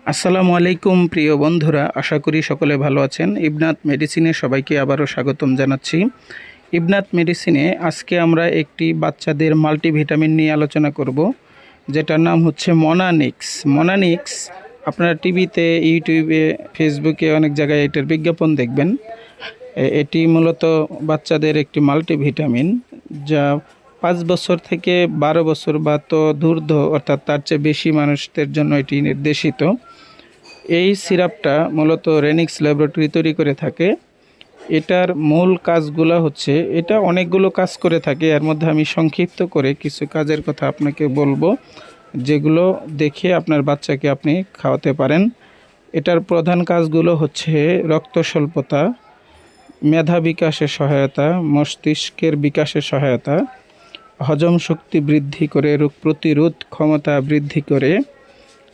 আসসালামু আলাইকুম প্রিয় বন্ধুরা, আশা করি সকলে ভালো আছেন। ইবনাত মেডিসিনে সবাইকে আবারও স্বাগতম জানাচ্ছি। ইবনাত মেডিসিনে আজকে আমরা একটি বাচ্চাদের মাল্টিভিটামিন নিয়ে আলোচনা করব, যেটার নাম হচ্ছে মনানিক্স। মনানিক্স আপনারা টিভিতে, ইউটিউবে, ফেসবুকে অনেক জায়গায় এটার বিজ্ঞাপন দেখবেন। এটি মূলত বাচ্চাদের একটি মাল্টিভিটামিন, যা 5 বছর থেকে 12 বছর বা তদূর্ধ্ব অর্থাৎ তার চেয়ে বেশি মানুষদের জন্য এটি নির্দেশিত। এই সিরাপটা মূলত রেনিক্স ল্যাবরেটরি তৈরি করে থাকে। এটার মূল কাজগুলো হচ্ছে, এটা অনেকগুলো কাজ করে থাকে, এর মধ্যে আমি সংক্ষিপ্ত করে কিছু কাজের কথা আপনাকে বলবো, যেগুলো দেখে আপনার বাচ্চাকে আপনি খাওয়াতে পারেন। এটার প্রধান কাজগুলো হচ্ছে রক্ত স্বল্পতা, মেধা বিকাশে সহায়তা, মস্তিষ্কের বিকাশে সহায়তা, হজম শক্তি বৃদ্ধি করে, রোগ প্রতিরোধ ক্ষমতা বৃদ্ধি করে,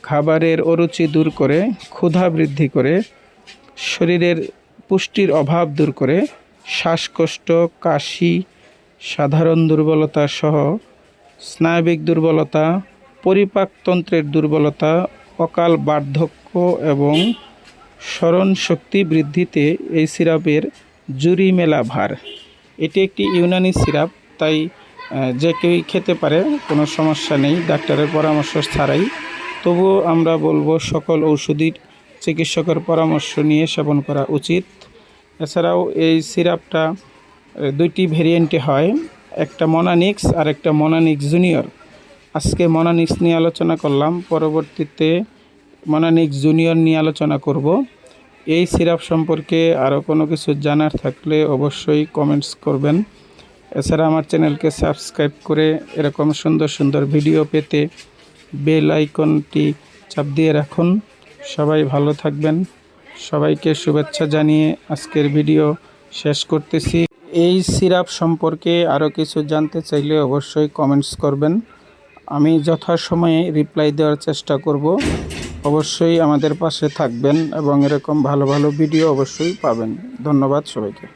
খাবারের অরুচি দূর করে, ক্ষুধা বৃদ্ধি করে, শরীরের পুষ্টির অভাব দূর করে, শ্বাসকষ্ট, কাশি, সাধারণ দুর্বলতা সহ স্নায়বিক দুর্বলতা, পরিপাকতন্ত্রের দুর্বলতা, অকাল বার্ধক্য এবং স্মরণ শক্তি বৃদ্ধিতে এই সিরাপের জুরি মেলা ভার। এটি একটি ইউনানি সিরাপ, তাই যে কেউই খেতে পারে, কোনো সমস্যা নেই ডাক্তারের পরামর্শ ছাড়াই। তবুও আমরা বলবো সকল ঔষধি চিকিৎসকের পরামর্শ নিয়ে সেবন করা উচিত। এছাড়াও এই সিরাপটা দুইটি ভেরিয়েন্টে হয়, একটা মনানিক্স আর একটা মনানিক্স জুনিয়র। আজকে মনানিক্স নিয়ে আলোচনা করলাম, পরবর্তীতে মনানিক্স জুনিয়র নিয়ে আলোচনা করব। এই সিরাপ সম্পর্কে আরও কোনো কিছু জানার থাকলে অবশ্যই কমেন্টস করবেন। এছাড়া আমার চ্যানেলকে সাবস্ক্রাইব করে এরকম সুন্দর সুন্দর ভিডিও পেতে বেল আইকনটি চাপ দিয়ে রাখুন। সবাই ভালো থাকবেন। সবাইকে শুভেচ্ছা জানিয়ে আজকের ভিডিও শেষ করতেছি। এই সিরাপ সম্পর্কে আরও কিছু জানতে চাইলে অবশ্যই কমেন্টস করবেন, আমি যথাসময়ে রিপ্লাই দেওয়ার চেষ্টা করব। অবশ্যই আমাদের পাশে থাকবেন এবং এরকম ভালো ভালো ভিডিও অবশ্যই পাবেন। ধন্যবাদ সবাইকে।